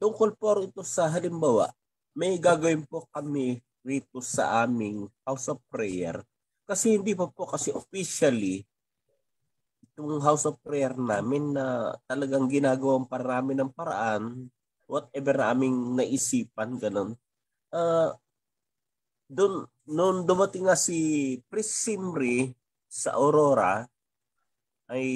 Tungkol po ito sa halimbawa, may gagawin po kami rito sa aming House of Prayer. Kasi hindi pa po kasi officially itong House of Prayer namin na talagang ginagawang para namin ng paraan, whatever na aming naisipan, ganun. Noon dumating nga si Priest Simri sa Aurora, ay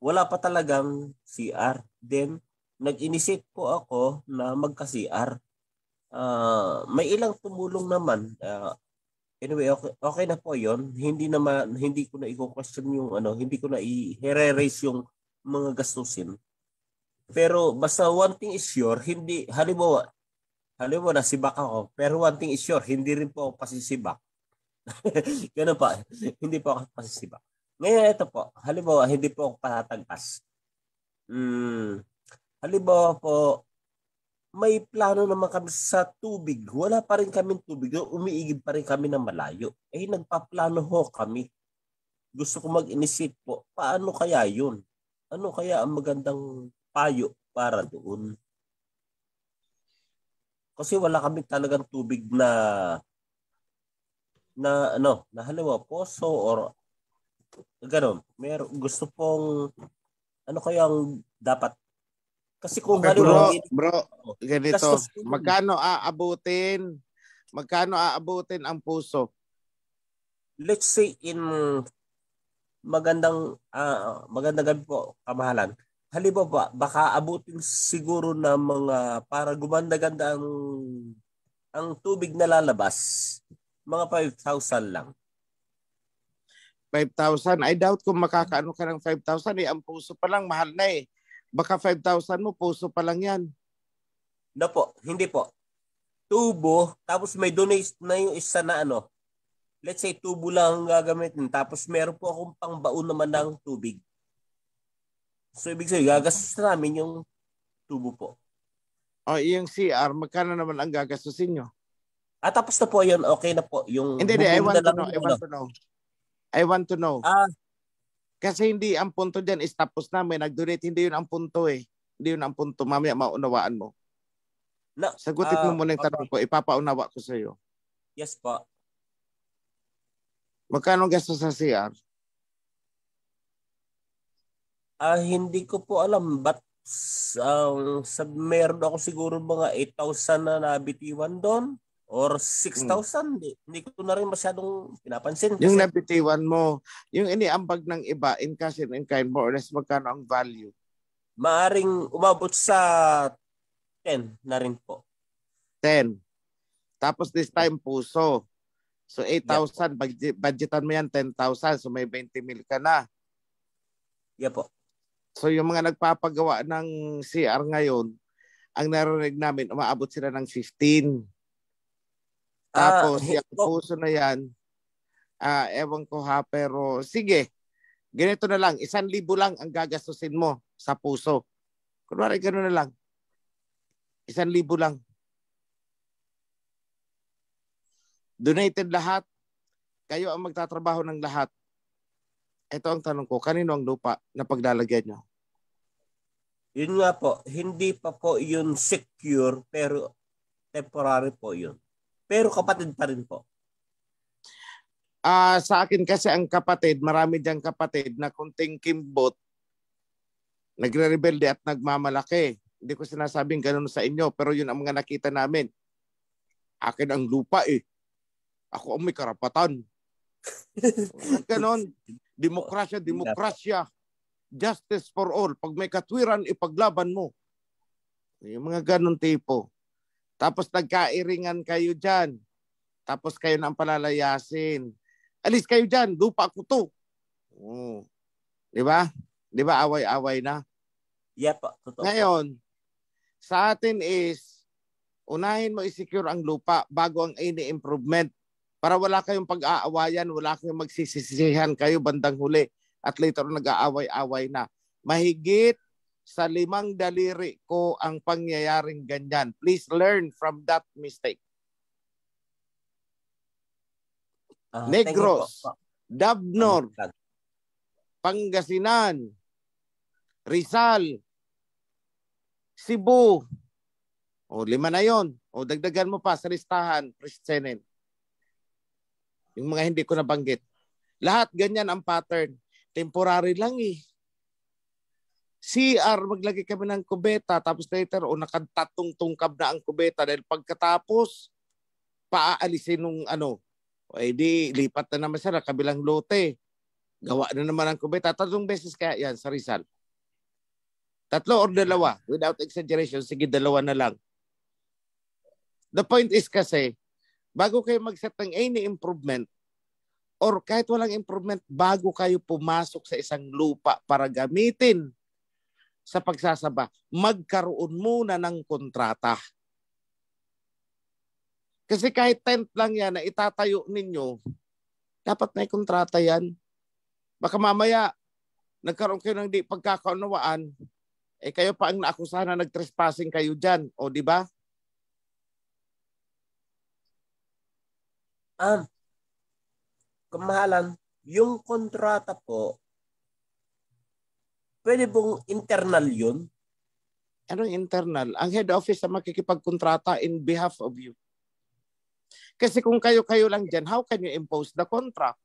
wala pa talagang CR. Then, nag-initiate po ako na magka-CR. May ilang tumulong naman. Anyway, okay na po 'yon. Hindi ko na i-question yung hindi ko na i-raise yung mga gastusin. Pero basta one thing is sure, hindi halimbawa nasibak ako, pero one thing is sure, hindi rin po ako pasisibak. Ganun pa. Hindi po ako pasisibak. Ngayon ito po, halimbawa hindi po ako patatagpas. Halimbawa po, may plano naman kami sa tubig. Wala pa rin kami tubig. Umiigib pa rin kami ng malayo. Nagpaplano ho kami. Gusto ko mag-initiate po. Paano kaya yun? Ano kaya ang magandang payo para doon? Kasi wala kami talagang tubig na halimbawa poso or gano'n. Gusto pong ano kayang dapat. Kasi kung halimbawa bro, ganito. gastos Magkano aabutin ang puso? Let's say in magandang gabi po, kamahalan. Halimbawa baka abutin siguro na mga para gumanda-ganda ang tubig na lalabas. Mga 5,000 lang. 5,000? I doubt kung makakaano ka ng 5,000 eh. Ang puso pa lang mahal na eh. Baka 5,000 mo, puso pa lang yan. No po, hindi po. Tubo, tapos may donate na yung isa na let's say tubo lang ang gagamitin, tapos meron po akong pangbaon naman ng tubig. So ibig sabihin, gagastos namin yung tubo po. O yung CR, magkano naman ang gagastusin nyo? Tapos na po yun, okay na po. Hindi, I want to know. Kasi hindi ang punto dyan is tapos na, may nag-donate. Hindi yun ang punto eh. Hindi yun ang punto. Mamaya maunawaan mo. Sagutin mo muna yung tanong ko. Ipapaunawa ko sa iyo. Yes po. Magkano gasto sa CR? Hindi ko po alam. But meron ako siguro mga 8,000 na nabitiwan doon. Or 6,000. Hindi ko na rin masyadong pinapansin. Yung nabitiwan mo, yung iniambag ng iba, in cash and in kind, more or less, magkano ang value? Maaring umabot sa 10 na rin po. 10. Tapos this time, puso. So 8,000, budgetan mo yan 10,000. So may 20 mil ka na. Yeah po. So yung mga nagpapagawa ng CR ngayon, ang narinig namin, umaabot sila ng 15. Tapos yung puso na yan, ewan ko ha, pero sige, ganito na lang, 1,000 lang ang gagastusin mo sa puso. Kunwari gano'n na lang. 1,000 lang. Donated lahat. Kayo ang magtatrabaho ng lahat. Ito ang tanong ko, kanino ang lupa na paglalagyan nyo? Yun nga po, hindi pa po yun secure, pero temporary po yun. Pero kapatid pa rin po. Sa akin kasi ang kapatid, marami diyang kapatid na kunting kimbot, nagre-rebelde at nagmamalaki. Hindi ko sinasabing ganun sa inyo, pero yun ang mga nakita namin. Akin ang lupa eh. Ako ang may karapatan. Ganon. Demokrasya. Justice for all. Pag may katwiran, ipaglaban mo. Yung mga ganon tipo. Tapos nagkairingan kayo dyan. Tapos kayo na ang palalayasin. Alis kayo dyan, lupa ko to. Di ba? Di ba away-away na? Yep. Totoo. Ngayon, sa atin is, unahin mo i-secure ang lupa bago ang any improvement. Para wala kayong pag-aawayan, wala kayong magsisisihan kayo bandang huli. At later nag-aaway-away na. Mahigit sa 5 daliri ko ang pangyayaring ganyan. Please learn from that mistake. Negros, Dabnor, Pangasinan, Rizal, Cebu. O 5 na yon. O dagdagan mo pa sa listahan, Presenen. Yung mga hindi ko nabanggit. Lahat ganyan ang pattern. Temporary lang eh. CR, maglagay kami ng kubeta, tapos later, nakatatong tungkab na ang kubeta dahil pagkatapos, paaalisin nung di lipat na naman siya kabilang lote. Gawa na naman ang kubeta. 3 beses kaya yan sa Rizal. 3 or 2, without exaggeration, sige 2 na lang. The point is kasi, bago kayo mag-set ng any improvement, or kahit walang improvement, bago kayo pumasok sa isang lupa para gamitin sa pagsasaba, magkaroon muna ng kontrata. Kasi kahit tent lang yan na itatayo ninyo, dapat may kontrata yan. Baka mamaya, nagkaroon kayo ng di pagkakaunawaan, kayo pa ang naakusahan na nag-trespassing kayo dyan. O, di ba? Kamahalan, yung kontrata po, pwede pong internal yun? Anong internal? Ang head office na makikipagkontrata in behalf of you. Kasi kung kayo-kayo lang dyan, how can you impose the contract?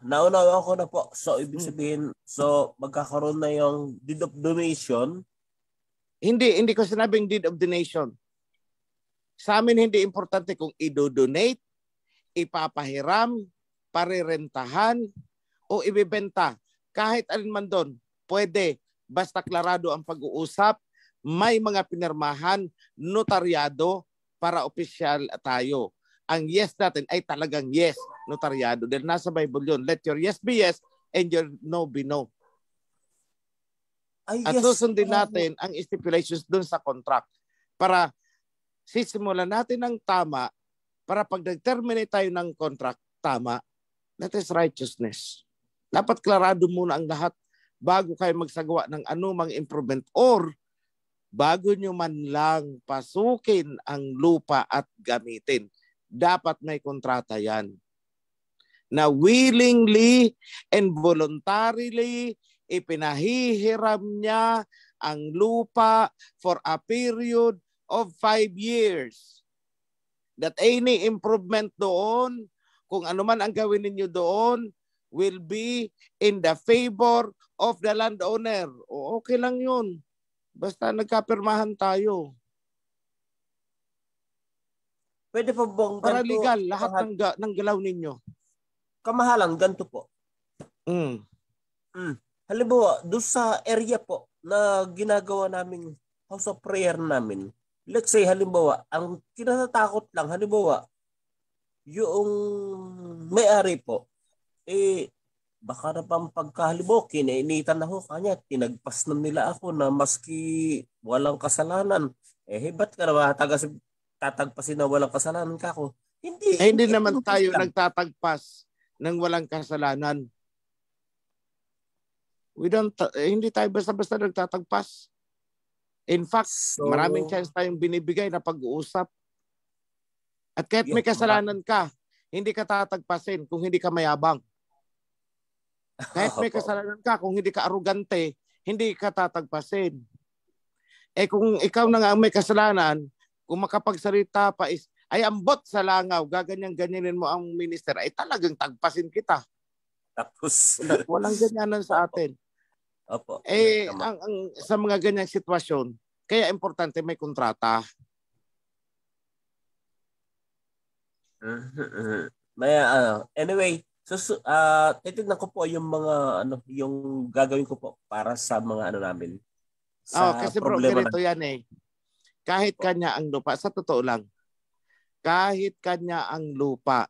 Naunawa ko na po. So, ibig sabihin, magkakaroon na yung deed of donation? Hindi ko sinabing deed of donation. Sa amin, hindi importante kung i-donate, ipapahiram, parirentahan, o ibibenta. Kahit alin man doon, pwede. Basta klarado ang pag-uusap, may mga pinirmahan, notaryado, para opisyal tayo. Ang yes natin ay talagang yes, notaryado. Dahil nasa Bible yun. Let your yes be yes and your no be no. At susundin natin ang stipulations dun sa contract para sisimulan natin ng tama para pag nag-terminate tayo ng contract, tama. That is righteousness. Dapat klarado muna ang lahat bago kayo magsagawa ng anumang improvement or bago nyo man lang pasukin ang lupa at gamitin. Dapat may kontrata yan. Na willingly and voluntarily ipinahihiram niya ang lupa for a period of 5 years. That any improvement doon, kung ano man ang gawin ninyo doon, will be in the favor of the landowner. O okay lang yun. Basta nagkapirmahan tayo. Pwede po bang para legal lahat ng galaw ninyo? Kamahalang ganito po. Halimbawa, doon sa area po na ginagawa naming house of prayer namin, let's say halimbawa, ang kinatatakot lang, halimbawa, yung may-ari po, baka na pang pagkahalimbawa, kinainitan na ho kanya, tinagpas na nila ako na maski walang kasalanan. Ba't ka na tatagpasin na walang kasalanan ka ako? Hindi naman tayo nagtatagpas ng walang kasalanan. Hindi tayo basta-basta nagtatagpas. In fact, maraming chance tayong binibigay na pag-uusap. At kahit may kasalanan ka, hindi ka tatagpasin kung hindi ka mayabang. Kahit may kasalanan ka, kung hindi ka arugante, hindi ka tatagpasin. Kung ikaw na nga may kasalanan, kung makapagsalita pa ay ambot sa langaw, gaganyan-ganyanin mo ang minister, ay talagang tagpasin kita. Tapos, walang ganyanan sa atin. Opo. Sa mga ganyang sitwasyon, kaya importante may kontrata. Anyway, titignan ko po yung mga yung gagawin ko po para sa mga namin. Kasi problema ganito yan Kahit kanya ang lupa, sa totoo lang, kahit kanya ang lupa,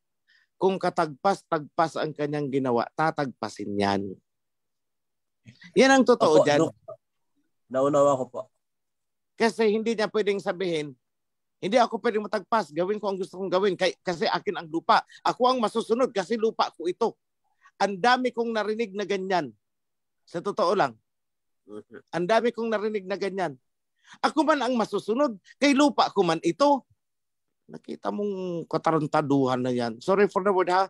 kung katagpas-tagpas ang kanyang ginawa, tatagpasin yan. Yan ang totoo dyan. Naunawa ko po. Kasi hindi niya pwedeng sabihin, hindi ako pwedeng matagpas, gawin ko ang gusto kong gawin kasi akin ang lupa. Ako ang masusunod kasi lupa ko ito. Ang dami kong narinig na ganyan. Sa totoo lang. Ang dami kong narinig na ganyan. Ako man ang masusunod, kay lupa ko man ito. Nakita mong katarantaduhan na yan. Sorry for the word ha.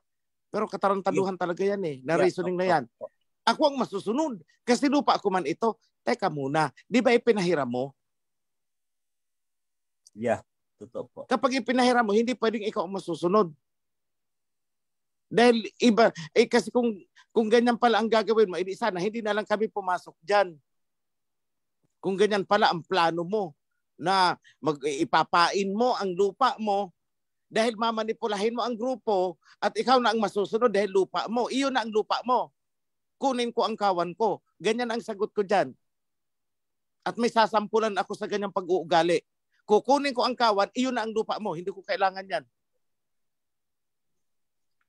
Pero katarantaduhan talaga yan eh, na Yeah. reasoning na yan. Ako ang masusunod. Kasi lupa ko man ito. Teka muna, di ba ipinahiram mo? Yeah, totoo po. Kapag ipinahiram mo, hindi pwedeng ikaw ang masusunod. Dahil iba, kasi kung ganyan pala ang gagawin mo, sana hindi na lang kami pumasok dyan. Kung ganyan pala ang plano mo, na ipapain mo ang lupa mo, dahil mamanipulahin mo ang grupo, at ikaw na ang masusunod dahil lupa mo. Iyon na ang lupa mo. Kunin ko ang kawan ko. Ganyan ang sagot ko dyan. At may sasampulan ako sa ganyang pag-uugali. Kukunin ko ang kawan, iyon na ang lupa mo. Hindi ko kailangan yan.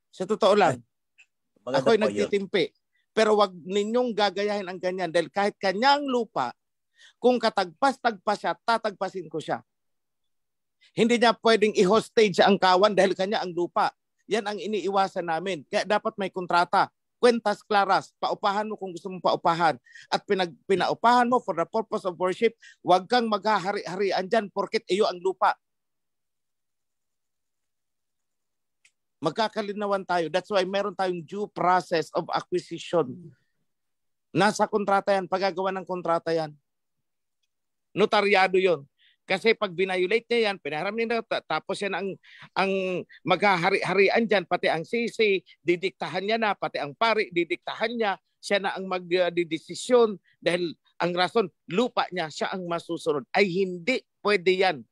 Sa totoo lang, ako'y nagtitimpi. Pero wag ninyong gagayahin ang ganyan. Dahil kahit kanyang lupa, kung katagpas-tagpas siya, tatagpasin ko siya. Hindi niya pwedeng i-hostage ang kawan dahil kanya ang lupa. Yan ang iniiwasan namin. Kaya dapat may kontrata. Kwentas claras, paupahan mo kung gusto mong paupahan. At pinaupahan mo for the purpose of worship, huwag kang maghahari-harian dyan porket iyo ang lupa. Magkakalinawan tayo. That's why meron tayong due process of acquisition. Nasa kontrata yan, pagagawa ng kontrata yan. Notaryado yon. Kasi pag binayulate niya yan, pinaharam niya tapos yan ang maghahari-harian dyan, pati ang sisi, didiktahan niya na, pati ang pari, didiktahan niya, siya na ang magdidesisyon dahil ang rason, lupa niya, siya ang masusunod. Ay hindi pwede yan.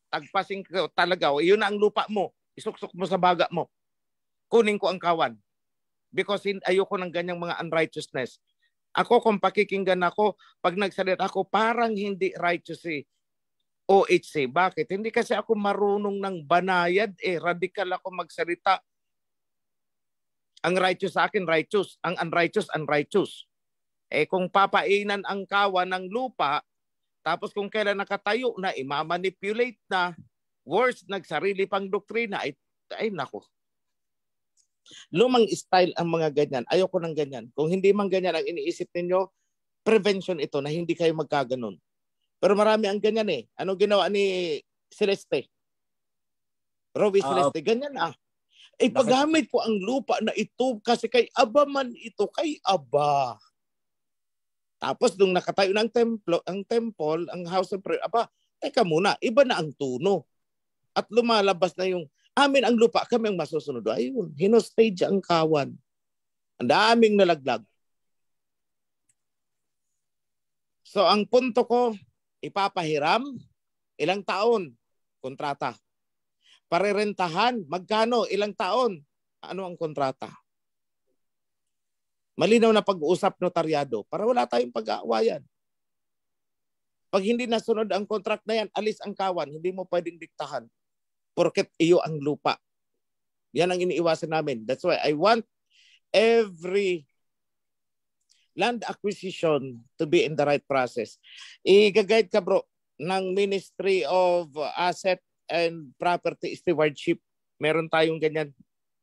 Tagpasin ko talaga, yun na ang lupa mo, isuksok mo sa baga mo, kunin ko ang kawan. Because ayoko ng ganyang mga unrighteousness. Ako kung pakikinggan ako, pag nagsalita ako, parang hindi righteous si OHC. Bakit? Hindi kasi ako marunong ng banayad eh. Radikal ako magsalita. Ang righteous sa akin, righteous. Ang unrighteous, unrighteous. Eh kung papainan ang kawan ng lupa, tapos kung kailan nakatayo na, imamanipulate na, worse, nagsarili pang doktrina, ay nako. Lumang style ang mga ganyan. Ayoko ng ganyan. Kung hindi man ganyan ang iniisip ninyo, prevention ito na hindi kayo magkaganon. Pero marami ang ganyan eh. Anong ginawa ni Celeste? Rowie Celeste, ganyan ah. Paggamit ko ang lupa na ito kasi kay Aba man ito, kay Aba. Tapos nung nakatayo ng temple, ang house of prayer, aba, teka muna, iba na ang tuno. At lumalabas na yung amin ang lupa, kami ang masusunod. Ayun, hinostage ang kawan. Ang daming nalaglag. So ang punto ko, ipapahiram, ilang taon, kontrata. Parerentahan, magkano, ilang taon, ano ang kontrata. Malinaw na pag-uusap notaryado para wala tayong pag-aawayan. Pag hindi nasunod ang contract na yan, alis ang kawan, hindi mo pwedeng diktahan. Porket iyo ang lupa. Yan ang iniiwasan namin. That's why I want every land acquisition to be in the right process. I-guide ka bro ng Ministry of Asset and Property Stewardship. Meron tayong ganyan.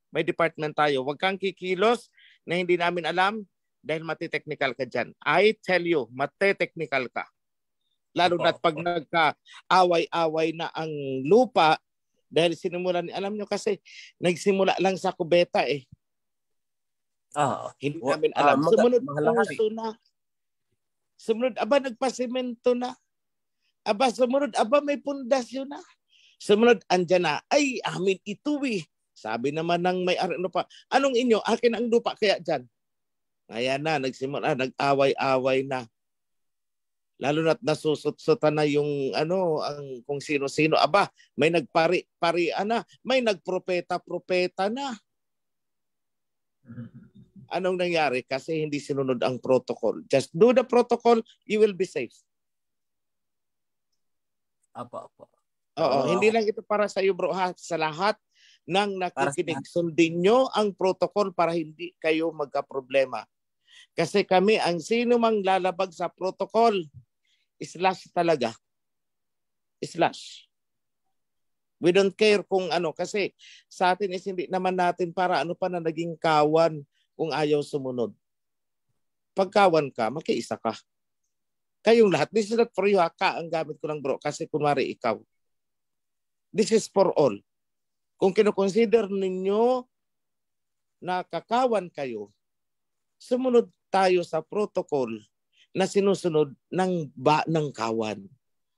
May department tayo. Huwag kang kikilos na hindi namin alam dahil mati-technical ka dyan. I tell you, mati-technical ka. Lalo na pag nagka-away-away na ang lupa, dahil sinimulan, alam nyo kasi, nagsimula lang sa kubeta eh. Hindi namin alam. Sumunod puso na. Sumunod, aba nagpasimento na. Aba sumunod, aba may pundasyon na. Sumunod, andyan na. Ay, amin ito eh. Sabi naman ng may ano pa, anong inyo? Akin ang lupa kaya dyan. Ayan na, nagsimula, nag-away-away na. Lalo na't nasusot-sutan na yung ang kung sino-sino. Aba, may nagpari-parian na, may nagpropeta-propeta na. Anong nangyari? Kasi hindi sinunod ang protocol. Just do the protocol, you will be safe. Apa. Oo, hindi lang ito para sa iyo bro, ha? Sa lahat ng nakikinig. Sundin nyo ang protocol para hindi kayo magka-problema. Kasi kami, ang sino mang lalabag sa protocol, slash talaga. Slash. We don't care kung kasi sa atin is hindi naman natin para pa na naging kawan kung ayaw sumunod. Pagkawan ka, makiisa ka. Kayong lahat, this is not for you, ka ang gamit ko lang bro, kasi kunwari ikaw. This is for all. Kung kinoconsider ninyo na kakawan kayo, sumunod tayo sa protocol na sinusunod ng kawan.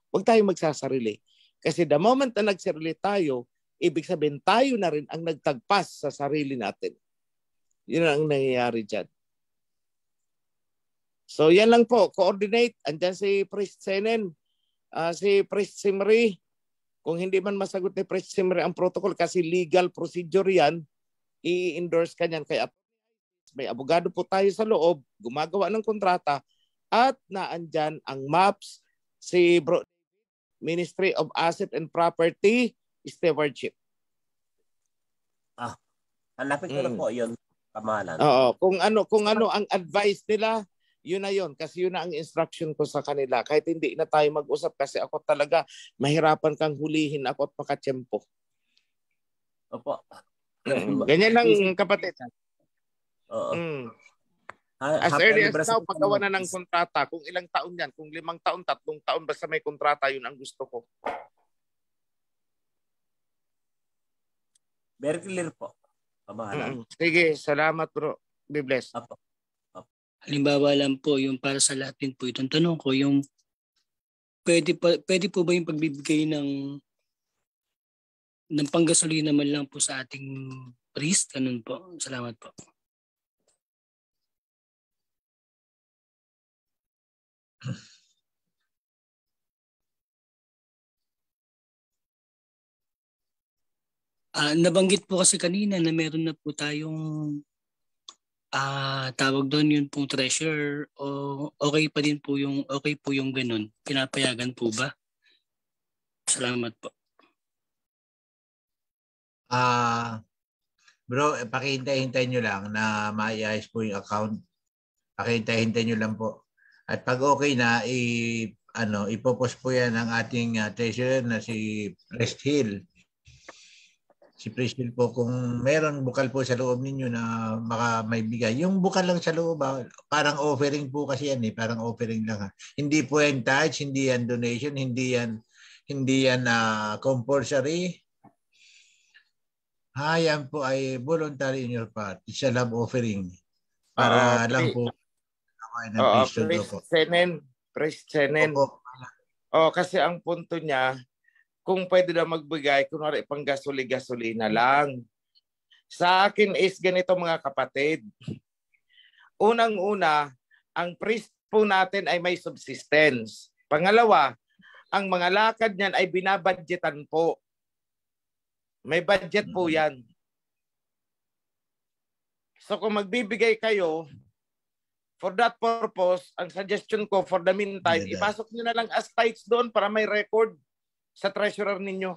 Huwag tayo magsasarili. Kasi the moment na nagsarili tayo, ibig sabihin tayo na rin ang nagtagpas sa sarili natin. Yun ang nangyayari dyan. So yan lang po, coordinate. Andyan si Priest Senen, si Priest Simri. Kung hindi man masagot ni Priest Simri ang protocol kasi legal procedure yan, i-endorse ka niyan. Kaya may abogado po tayo sa loob, gumagawa ng kontrata, at naandyan ang MAPS, si Ministry of Asset and Property Stewardship. Hanapin ko na po yun, kamahalan. Oo, kung ano ang advice nila, yun na yun. Kasi yun na ang instruction ko sa kanila. Kahit hindi na tayo mag-usap kasi ako talaga mahirapan kang hulihin ako at makatsyempo. Opo. Ganyan lang, kapatid. Oo. As early as now, paggawa na ng kontrata, kung ilang taon yan, kung 5 taon, 3 taon, basta may kontrata, yun ang gusto ko. Very clear po. Sige, salamat bro. Be blessed. Apo. Halimbawa lang po, yung para sa lahat din po itong tanong ko, yung pwede po ba yung pagbibigay ng panggasolina man lang po sa ating priest? Ganun po. Salamat po. Nabanggit po kasi kanina na meron na po tayong tawag doon yung pong treasure, o okay po yung ganun. Pinapayagan po ba? Salamat po. Bro, pakihintay-hintay nyo lang na maayos po yung account. Pakihintay-hintay nyo lang po. At pag okay na, ipopost po yan ng ating treasurer na si Priest Hill. Si Priest Hill po, kung meron bukal po sa loob ninyo na may bigay. Yung bukal lang sa loob, parang offering po kasi yan eh. Parang offering lang. Hindi po yan touch, hindi yan donation, hindi yan compulsory. Yan po ay voluntary in your part. It's a love offering. Para lang po. Priest Senen. Kasi ang punto niya, kung pwede na magbigay, kunwari pang gasolina lang. Sa akin is ganito mga kapatid. Unang-una, ang priest po natin ay may subsistence. Pangalawa, ang mga lakad niyan ay binabudgetan po. May budget po yan. So kung magbibigay kayo, for that purpose, ang suggestion ko for the meantime, ipasok nyo na lang as tithes doon para may record sa treasurer ninyo.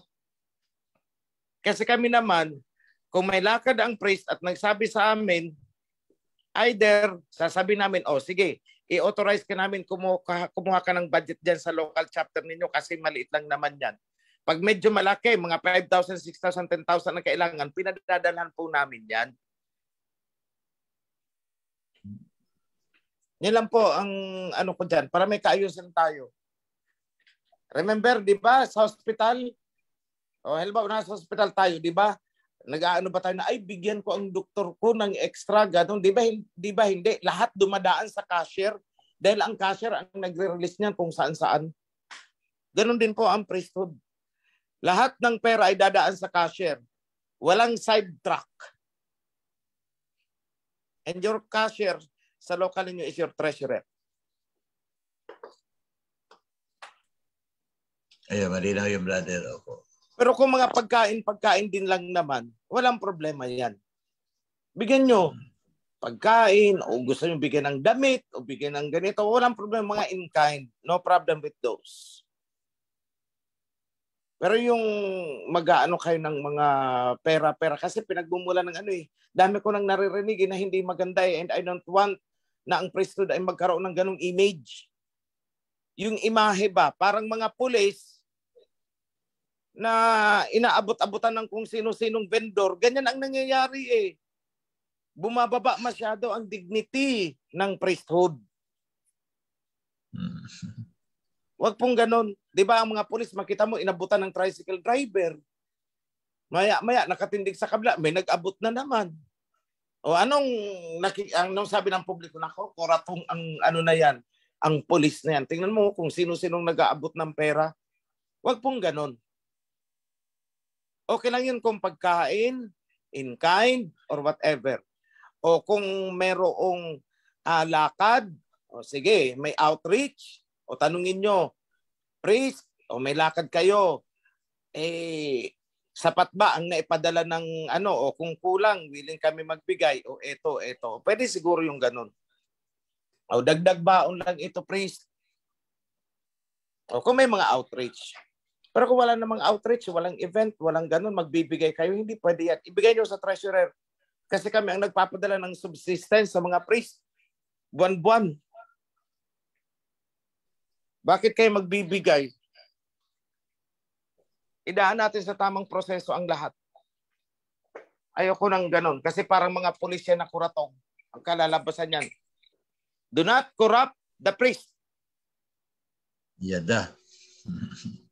Kasi kami naman, kung may lakad ang priest at nagsabi sa amin, either sasabi namin, sige, i-authorize ka namin kumuha ka ng budget dyan sa local chapter ninyo kasi maliit lang naman yan. Pag medyo malaki, mga 5,000, 6,000, 10,000 na kailangan, pinadadalhan po namin yan. Yan lang po ang ano ko dyan, para may kaayusan tayo. Remember, di ba, sa hospital, halimbawa nasa hospital tayo, di ba, nag-aano ba tayo na, bigyan ko ang doktor ko ng extra, ganun, di ba, hindi. Lahat dumadaan sa cashier, dahil ang cashier ang nagre-release niyan kung saan-saan. Ganun din po ang priesthood. Lahat ng pera ay dadaan sa cashier. Walang side track. And your cashier sa local ninyo is your treasurer. Ayun, malinaw yung brother. Pero kung mga pagkain din lang naman, walang problema yan. Bigyan nyo pagkain, o gusto nyo bigyan ng damit, o bigyan ng ganito, walang problema, mga in-kind. No problem with those. Pero yung mag-aano kayo ng mga pera-pera, kasi pinagmumula ng dami ko nang naririnig na hindi maganda and I don't want na ang priesthood ay magkaroon ng ganung image. Yung imahe ba, parang mga pulis na inaabot-abutan ng kung sino-sinong vendor, ganyan ang nangyayari Bumababa masyado ang dignity ng priesthood. Wag pong ganon. Di ba ang mga pulis, makita mo, inabutan ng tricycle driver. Maya-maya nakatindig sa kabila, may nag-abot na naman. O anong sabi ng publiko, nako, kuratong ang ano na yan, ang pulis na yan. Tingnan mo kung sino-sinong nag-aabot ng pera. Huwag pong ganon. Okay lang yun kung pagkain, in kind, or whatever. O kung merong lakad, o sige, may outreach, o tanungin nyo, priest, o may lakad kayo, sapat ba ang naipadala ng ano, o kung kulang, willing kami magbigay, o eto. Pwede siguro yung ganun. O dagdag baon lang ito, priest. O kung may mga outreach. Pero kung wala namang outreach, walang event, walang ganun, magbibigay kayo, hindi pwede yan. Ibigay nyo sa treasurer. Kasi kami ang nagpapadala ng subsistence sa mga priest. Buwan-buwan. Bakit kayo magbibigay? Idaan natin sa tamang proseso ang lahat. Ayoko nang ganun. Kasi parang mga pulisya na kuratong ang kalalabasan yan. Do not corrupt the priest. Yada.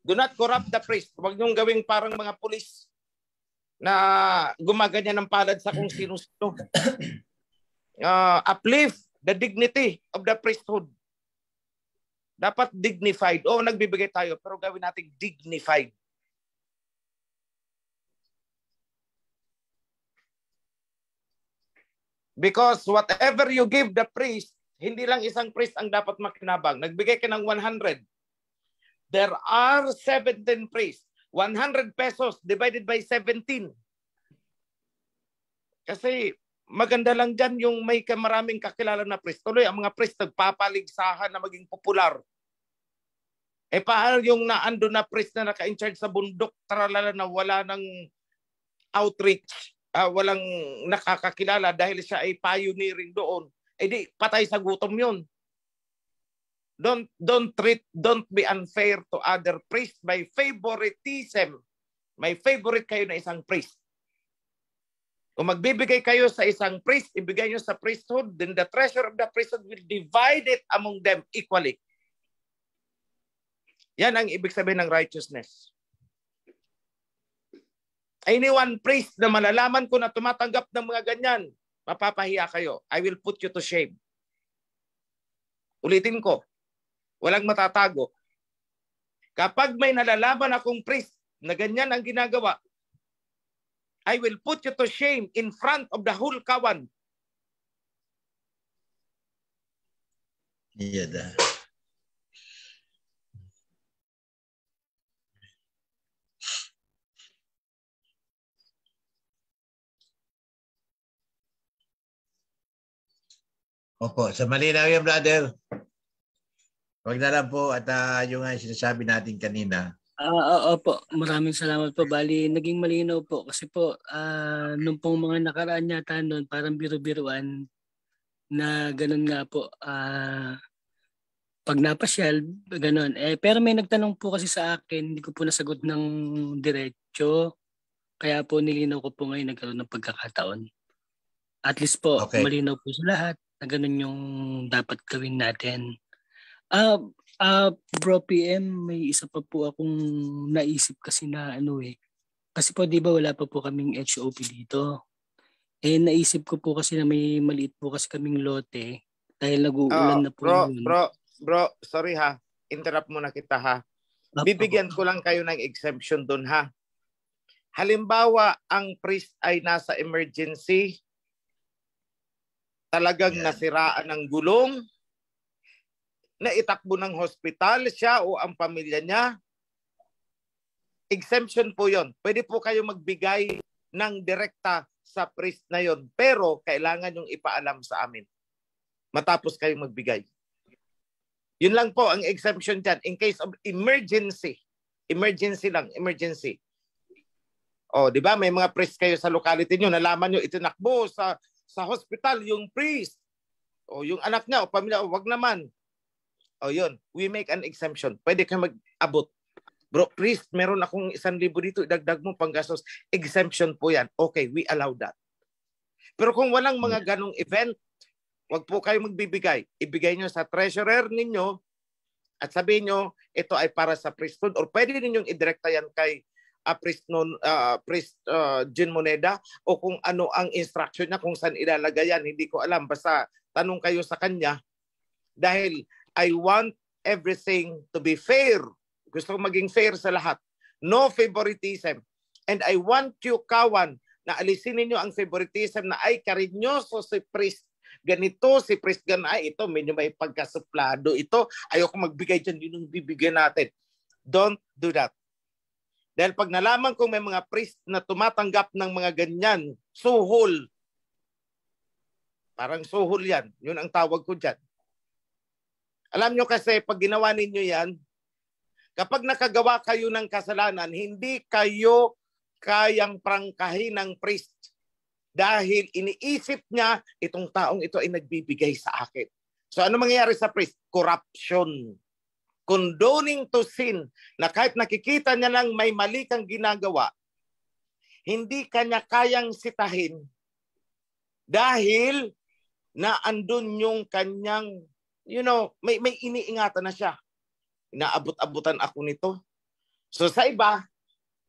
Do not corrupt the priest. Huwag niyong gawing parang mga pulis na gumaganyan ng palad sa kung sino-sino. Uplift the dignity of the priesthood. Dapat dignified. Oo, nagbibigay tayo, pero gawin natin dignified. Because whatever you give the priest, hindi lang isang priest ang dapat makinabang. Nagbigay ka ng 100. There are 17 priests. 100 pesos divided by 17. Kasi maganda lang dyan yung may maraming kakilala na priest. Tuloy, ang mga priest nagpapaligsahan na maging popular. Paano yung naando na priest na naka-in-charge sa bundok, taralala na wala ng outreach, walang nakakakilala dahil siya ay pioneering doon. Di patay sa gutom yun. Don't be unfair to other priests by favoritism. May favorite kayo na isang priest. Kung magbibigay kayo sa isang priest, ibigay nyo sa priesthood, then the treasure of the priesthood will divide it among them equally. Yan ang ibig sabihin ng righteousness. Anyone priest na malalaman ko na tumatanggap ng mga ganyan, mapapahiya kayo. I will put you to shame. Ulitin ko, walang matatago. Kapag may nalalaman akong priest na ganyan ang ginagawa, I will put you to shame in front of the whole kawan. Yada. Opo, sa malinaw yan, brother. Huwag na lang po at yung sinasabi natin kanina. Opo, maraming salamat po. Bali, naging malinaw po kasi po nung pong mga nakaraan yata noon, parang biro-biruan na ganun nga po. Pag napasyal, ganun. Pero may nagtanong po kasi sa akin, hindi ko po nasagot ng diretso. Kaya po nilinaw ko po ngayon nagkaroon ng pagkakataon. At least po, okay. Malinaw po sa lahat na ganun yung dapat gawin natin. Bro PM, may isa pa po akong naisip kasi na Kasi po di ba wala pa po kaming HOP dito. Naisip ko po kasi na may maliit po kasi kaming lote dahil nag-uulan na po. Bro, sorry ha. Interrupt muna kita ha. Bibigyan ko lang kayo ng exemption doon ha. Halimbawa, ang priest ay nasa emergency, talagang nasiraan ng gulong, na itakbo ng hospital siya o ang pamilya niya, exemption po yon. Pwede po kayo magbigay ng direkta sa priest na yon, pero kailangan yung ipaalam sa amin matapos kayo magbigay. Yun lang po ang exemption dyan. In case of emergency. Emergency lang. Emergency. O, di ba? May mga priest kayo sa locality nyo. Nalaman nyo, itinakbo sa hospital yung priest. O, yung anak niya o pamilya. O, wag naman. O, yun. We make an exemption. Pwede kayo mag-abot. Bro, priest, meron akong 1,000 dito. Idagdag mo panggastos. Exemption po yan. Okay, we allow that. Pero kung walang mga ganong event, wag po kayo magbibigay. Ibigay nyo sa treasurer ninyo at sabihin nyo, ito ay para sa priesthood or pwede ninyong idirekta yan kay Priest Jin Moneda o kung ano ang instruction niya, kung saan ilalagay yan. Hindi ko alam. Basta tanong kayo sa kanya. Dahil I want everything to be fair. Gusto ko maging fair sa lahat. No favoritism. And I want you, Kawan, na alisin ninyo ang favoritism na ay karinyoso si Priest ganito, si Priest ganay, ito medyo may pagkasuplado, ito ayoko magbigay dyan, yun yung bibigyan natin. Don't do that. Dahil pag nalaman kong may mga priest na tumatanggap ng mga ganyan, suhol. Parang suhol yan. Yun ang tawag ko dyan. Alam nyo kasi, pag ginawa ninyo yan, kapag nakagawa kayo ng kasalanan, hindi kayo kayang prangkahin ng priest. Dahil iniisip niya, itong taong ito ay nagbibigay sa akin. So ano mangyayari sa priest? Corruption. Condoning to sin, na kahit nakikita niya lang may mali kang ginagawa, hindi kanya kayang sitahin dahil na andun yung kanyang, may iniingatan na siya. Inaabot-abutan ako nito. So sa iba,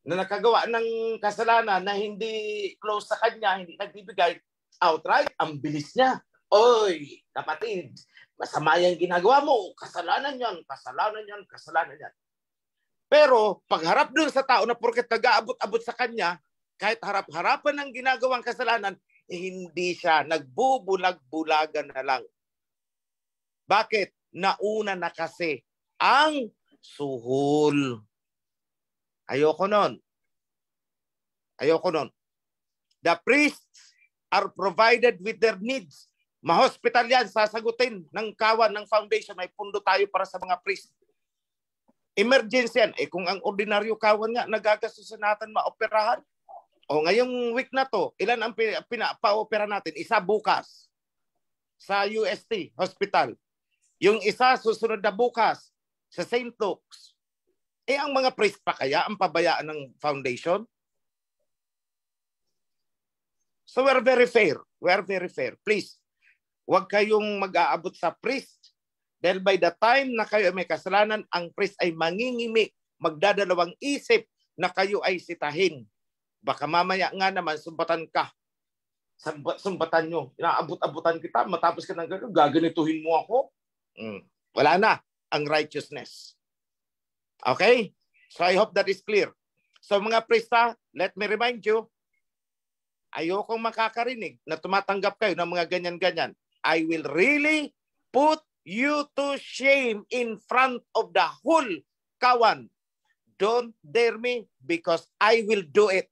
na nakagawa ng kasalanan na hindi close sa kanya, hindi nagbibigay, outright, ang bilis niya. Oy, kapatid, masama yung ginagawa mo, kasalanan yan, kasalanan yan, kasalanan yan. Pero pagharap dun sa tao na porket nag-aabot-abot sa kanya, kahit harap-harapan ng ginagawang kasalanan, hindi siya, nagbubulag-bulagan na lang. Bakit? Nauna na kasi ang suhol. Ayoko nun. Ayoko nun. The priests are provided with their needs. Ma-hospital yan, sasagutin ng Kawan, ng foundation. May pundo tayo para sa mga priests. Emergency yan. Kung ang ordinaryo Kawan nga, nagagastusan natin maoperahan. O ngayong week na to, ilan ang pa-opera natin? Isa bukas sa UST Hospital. Yung isa susunod na bukas sa St. Luke's. Ang mga priest pa kaya ang pabayaan ng foundation? So we're very fair. We're very fair. Please, huwag kayong mag-aabot sa priest. Dahil by the time na kayo may kasalanan, ang priest ay mangingimi, magdadalawang isip na kayo ay sitahin. Baka mamaya nga naman, sumbatan ka. Sumbatan nyo. Inaabot-abutan kita, matapos ka ng gano'n, gaganituhin mo ako. Wala na ang righteousness. Okay? So I hope that is clear. So mga prista, let me remind you, ayokong makakarinig na tumatanggap kayo ng mga ganyan-ganyan. I will really put you to shame in front of the whole Kawan. Don't dare me because I will do it.